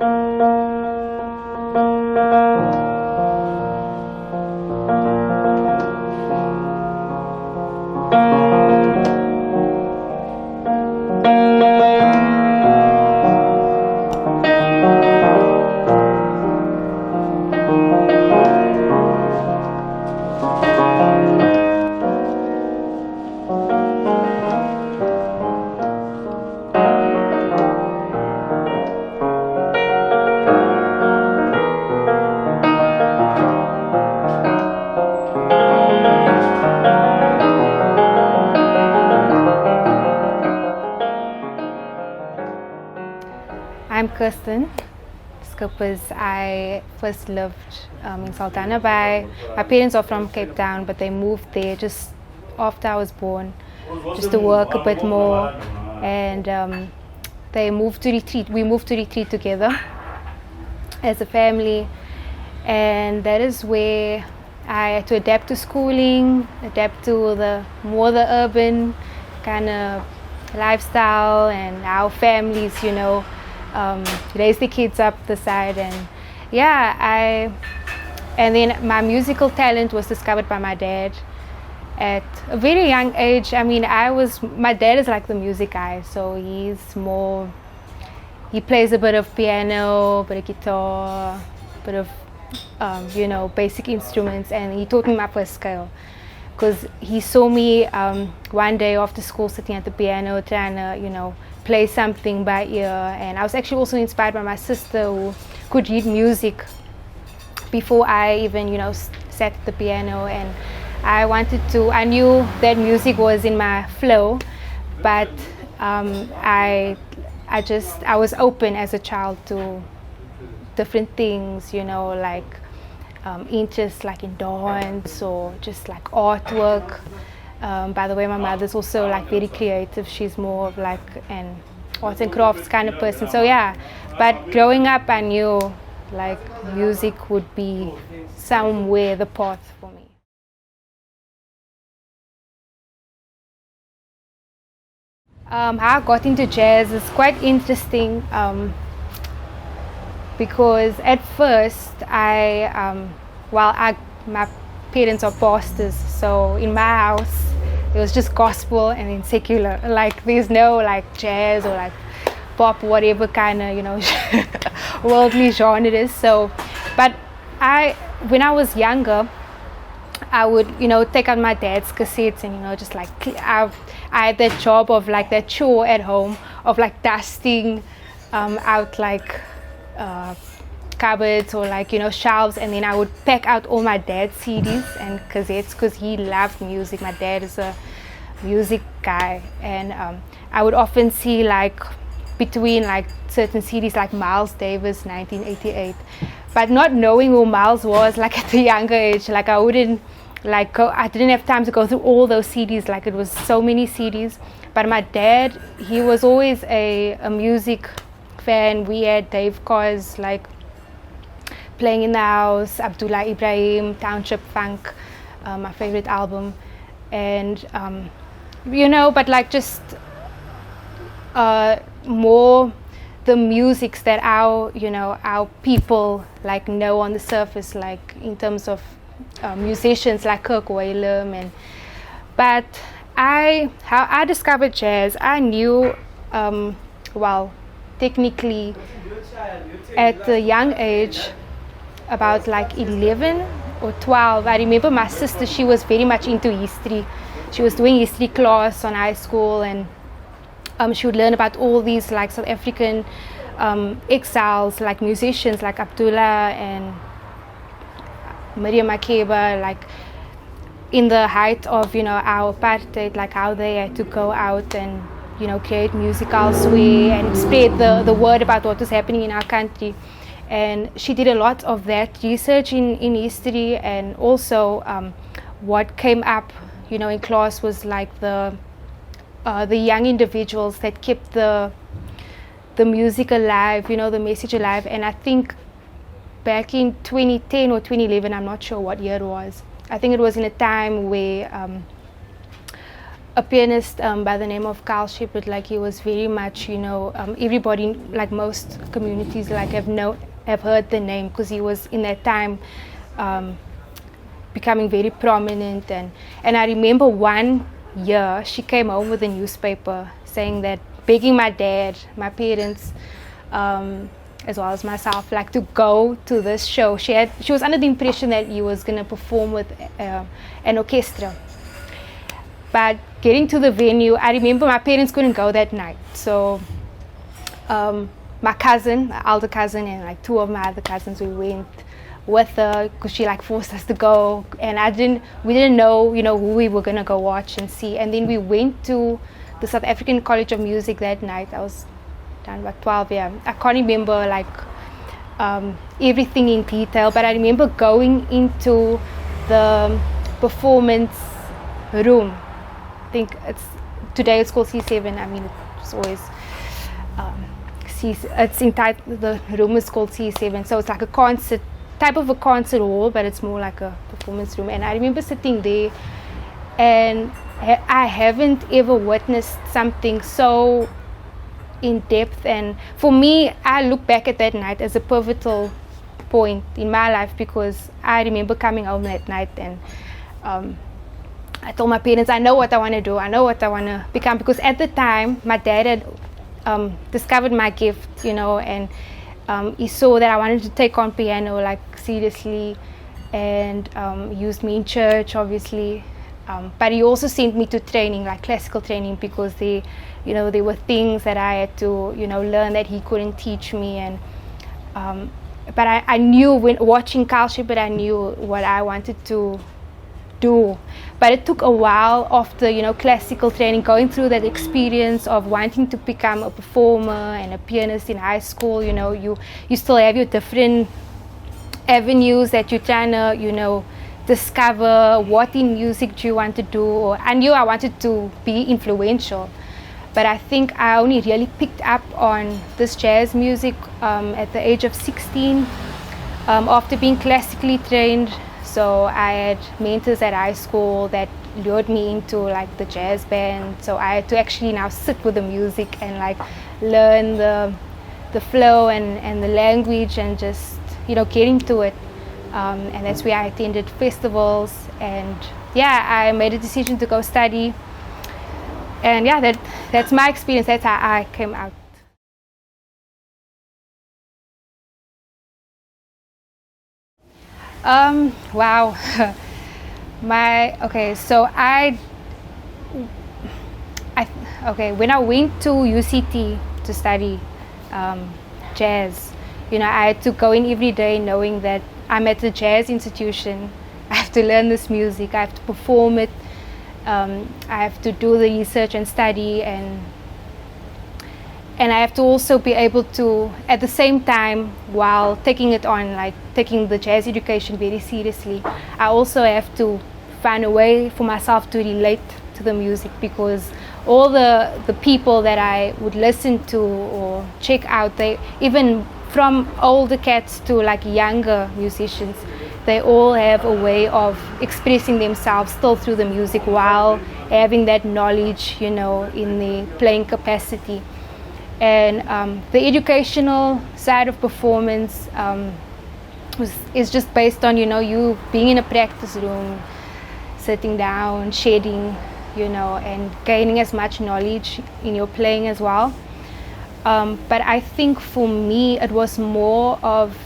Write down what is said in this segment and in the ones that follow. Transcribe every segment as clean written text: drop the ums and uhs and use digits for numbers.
I'm Kirsten Skippers. I first lived in Sultana Bay. My parents are from Cape Town, but they moved there just after I was born, just to work a bit more. And they moved to Retreat. We moved to Retreat together as a family, and that is where I had to adapt to schooling, adapt to the urban kind of lifestyle and how families, raise the kids up the side. And and then my musical talent was discovered by my dad at a very young age. I mean, my dad is like the music guy, so he plays a bit of piano, a bit of guitar, a bit of basic instruments, and he taught me my first scale because he saw me one day after school sitting at the piano trying to play something by ear. And I was actually also inspired by my sister, who could read music before I even sat at the piano. And I knew that music was in my flow, but I was open as a child to different things, like interests like in dance or just like artwork. By the way, my mother's also like very creative. She's more of like an arts and crafts kind of person. So yeah, but growing up I knew like music would be somewhere the path for me. How I got into jazz is quite interesting because at first my parents are pastors, so in my house it was just gospel and then secular. Like there's no like jazz or like pop, whatever kind of worldly genre it is. So, but when I was younger, I would take out my dad's cassettes and just like I had that job of like that chore at home of like dusting out like cupboards or like shelves, and then I would pack out all my dad's CDs and cassettes because he loved music. My dad is a music guy, and I would often see like between like certain CDs like Miles Davis 1988, but not knowing who Miles was like at a younger age, like I didn't have time to go through all those CDs, like it was so many CDs. But my dad, he was always a music fan. We had Dave Carr's like playing in the house, Abdullah Ibrahim, Township Funk, my favorite album, and but like just more the musics that our people like know on the surface, like in terms of musicians like Kirk Whalum. But how I discovered jazz, I knew technically at a young age, about like 11 or 12. I remember my sister, she was very much into history. She was doing history class on high school, and she would learn about all these like South African exiles, like musicians like Abdullah and Miriam Makeba, like in the height of our apartheid, like how they had to go out and create music elsewhere and spread the word about what was happening in our country. And she did a lot of that research in history, and also what came up in class was like the young individuals that kept the music alive, the message alive. And I think back in 2010 or 2011, I'm not sure what year it was, I think it was in a time where a pianist by the name of Carl Shepard. Like he was very much, everybody, like most communities, like have heard the name because he was in that time becoming very prominent. And I remember one year she came home with a newspaper saying that, begging my dad, my parents, as well as myself, like to go to this show. She was under the impression that he was going to perform with an orchestra. But getting to the venue, I remember my parents couldn't go that night. So my cousin, my elder cousin, and like two of my other cousins, we went with her because she like forced us to go. And we didn't know, who we were going to go watch and see. And then we went to the South African College of Music that night. I was down about 12, yeah. I can't remember like everything in detail, but I remember going into the performance room. I think today it's called C7. I mean, it's always the room is called C7, so it's like a type of a concert hall, but it's more like a performance room. And I remember sitting there, and I haven't ever witnessed something so in depth. And for me, I look back at that night as a pivotal point in my life, because I remember coming home that night and I told my parents, I know what I want to do, I know what I want to become, because at the time my dad had discovered my gift, and he saw that I wanted to take on piano like seriously, and used me in church, obviously. But he also sent me to training, like classical training, because there were things that I had to, learn that he couldn't teach me. And but I knew, when watching Carl Shepard, I knew what I wanted to do. But it took a while after, classical training, going through that experience of wanting to become a performer and a pianist in high school. You still have your different avenues that you're trying to, discover what in music do you want to do. Or I knew I wanted to be influential, but I think I only really picked up on this jazz music at the age of 16 after being classically trained. So I had mentors at high school that lured me into like the jazz band. So I had to actually now sit with the music and like learn the flow and the language, and just get into it. And that's where I attended festivals, and I made a decision to go study. And that's my experience. That's how I came out. Wow. When I went to UCT to study jazz, I had to go in every day knowing that I'm at a jazz institution. I have to learn this music, I have to perform it, I have to do the research and study, and I have to also be able to, at the same time, while taking it on, like taking the jazz education very seriously, I also have to find a way for myself to relate to the music, because all the people that I would listen to or check out, they, even from older cats to like younger musicians, they all have a way of expressing themselves still through the music while having that knowledge, in the playing capacity. And the educational side of performance is just based on, you being in a practice room, sitting down, shedding, and gaining as much knowledge in your playing as well. But I think for me it was more of,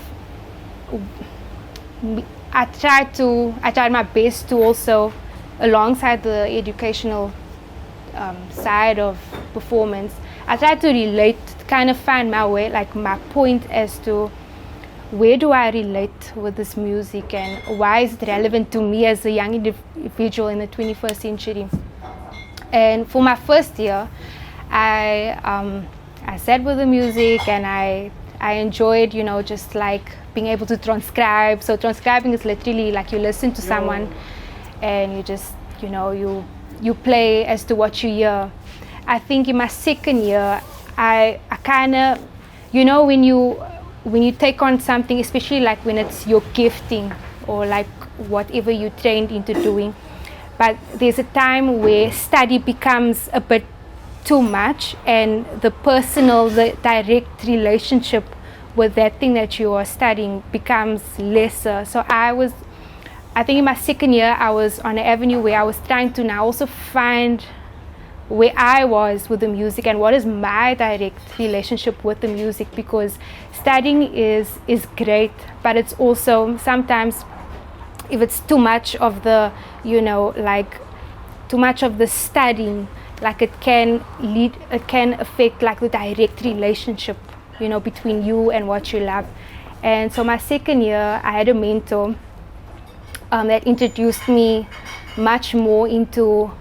I tried my best to also, alongside the educational side of performance, I tried to relate, kind of find my way, like my point as to where do I relate with this music and why is it relevant to me as a young individual in the 21st century. And for my first year, I sat with the music, and I enjoyed, just like being able to transcribe. So transcribing is literally like you listen to someone and you just, you play as to what you hear. I think in my second year, I kind of, when you take on something, especially like when it's your gifting or like whatever you trained into doing, but there's a time where study becomes a bit too much, and the direct relationship with that thing that you are studying becomes lesser. So I think in my second year, I was on an avenue where I was trying to now also find where I was with the music and what is my direct relationship with the music, because studying is great, but it's also sometimes, if it's too much of the, too much of the studying, like it can affect like the direct relationship, between you and what you love. And so my second year, I had a mentor that introduced me much more into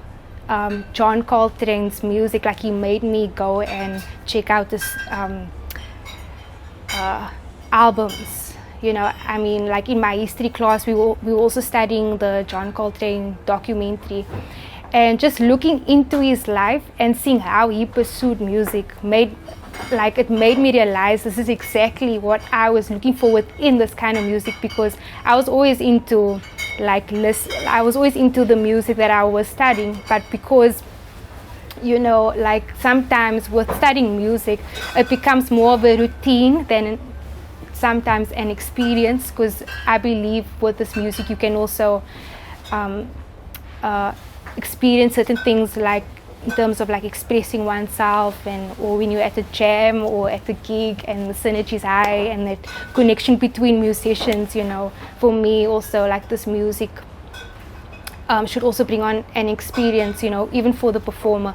John Coltrane's music. Like, he made me go and check out his albums. Like in my history class, we were also studying the John Coltrane documentary, and just looking into his life and seeing how he pursued music made me realize this is exactly what I was looking for within this kind of music, because I was always into the music that I was studying, but because sometimes with studying music, it becomes more of a routine than sometimes an experience, because I believe with this music you can also experience certain things, like in terms of like expressing oneself, or when you're at a jam or at a gig and the synergy is high and that connection between musicians. For me also, like, this music should also bring on an experience, even for the performer.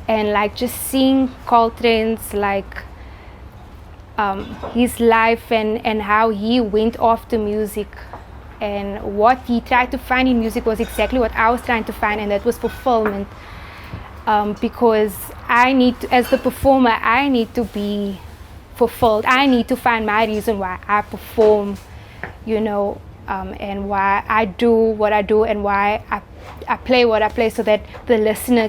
And like just seeing Coltrane's his life and how he went after music, and what he tried to find in music was exactly what I was trying to find, and that was fulfillment. Because as the performer, I need to be fulfilled. I need to find my reason why I perform, and why I do what I do, and why I play what I play, so that the listener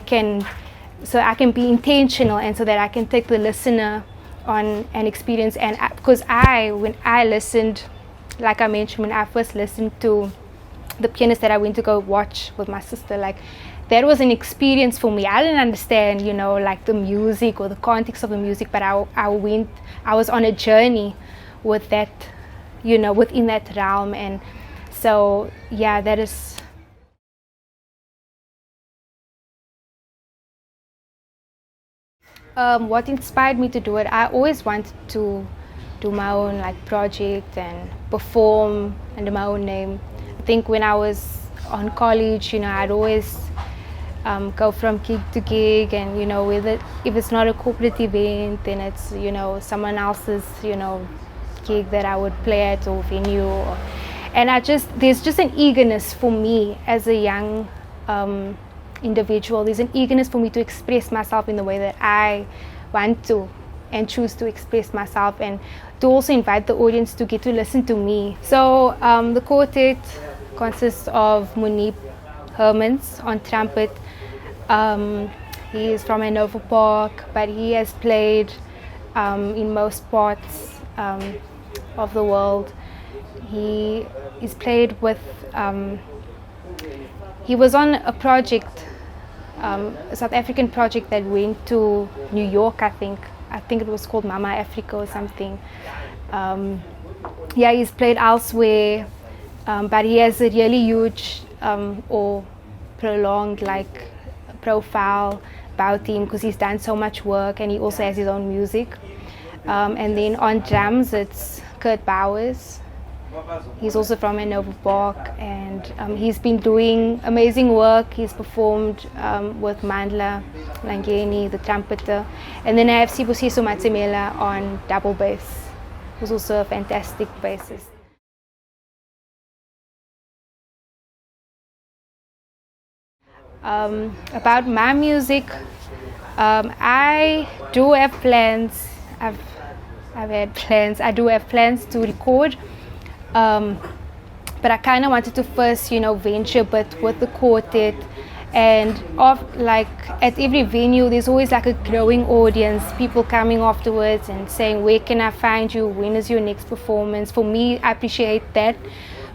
so I can be intentional, and so that I can take the listener on an experience. And because when I listened, like I mentioned, when I first listened to the pianist that I went to go watch with my sister, that was an experience for me. I didn't understand, the music or the context of the music, but I was on a journey with that, within that realm. And so, yeah, that is. What inspired me to do it, I always wanted to do my own project and perform under my own name. I think when I was on college, I'd always go from gig to gig, and if it's not a corporate event, then it's someone else's gig that I would play at, or venue, and there's just an eagerness for me as a young individual. There's an eagerness for me to express myself in the way that I want to and choose to express myself, and to also invite the audience to get to listen to me. So the quartet consists of Munib Hermans on trumpet. He is from Hanover Park, but he has played in most parts of the world. He is played with. He was on a project, a South African project that went to New York. I think it was called Mama Africa or something. He's played elsewhere, but he has a really huge or prolonged profile about him, because he's done so much work, and he also has his own music. And then on drums, it's Kurt Bowers. He's also from Hanover Park, and he's been doing amazing work. He's performed with Mandla Langeni, the trumpeter. And then I have Sibusiso Matsimela on double bass, who's also a fantastic bassist. About my music, I do have plans. I've had plans. I do have plans to record, but I kind of wanted to first, venture a bit with the quartet. And at every venue, there's always a growing audience, people coming afterwards and saying, "Where can I find you? When is your next performance?" For me, I appreciate that,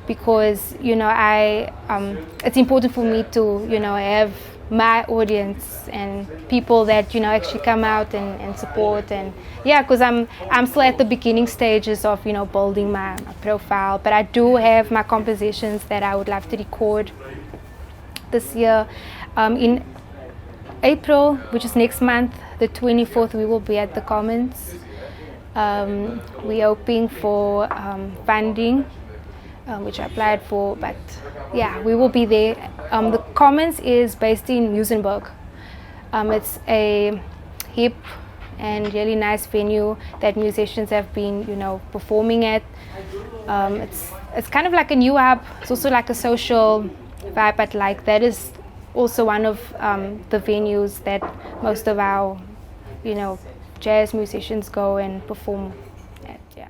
because it's important for me to have my audience and people that actually come out and support, and because I'm still at the beginning stages of building my profile, but I do have my compositions that I would love to record this year. In April, which is next month, the 24th, we will be at the Commons. We're hoping for funding, which I applied for, but we will be there. The Commons is based in Muizenberg. It's a hip and really nice venue that musicians have been, performing at. It's kind of like a new hub. It's also like a social vibe, but like that is also one of the venues that most of our, jazz musicians go and perform at. Yeah.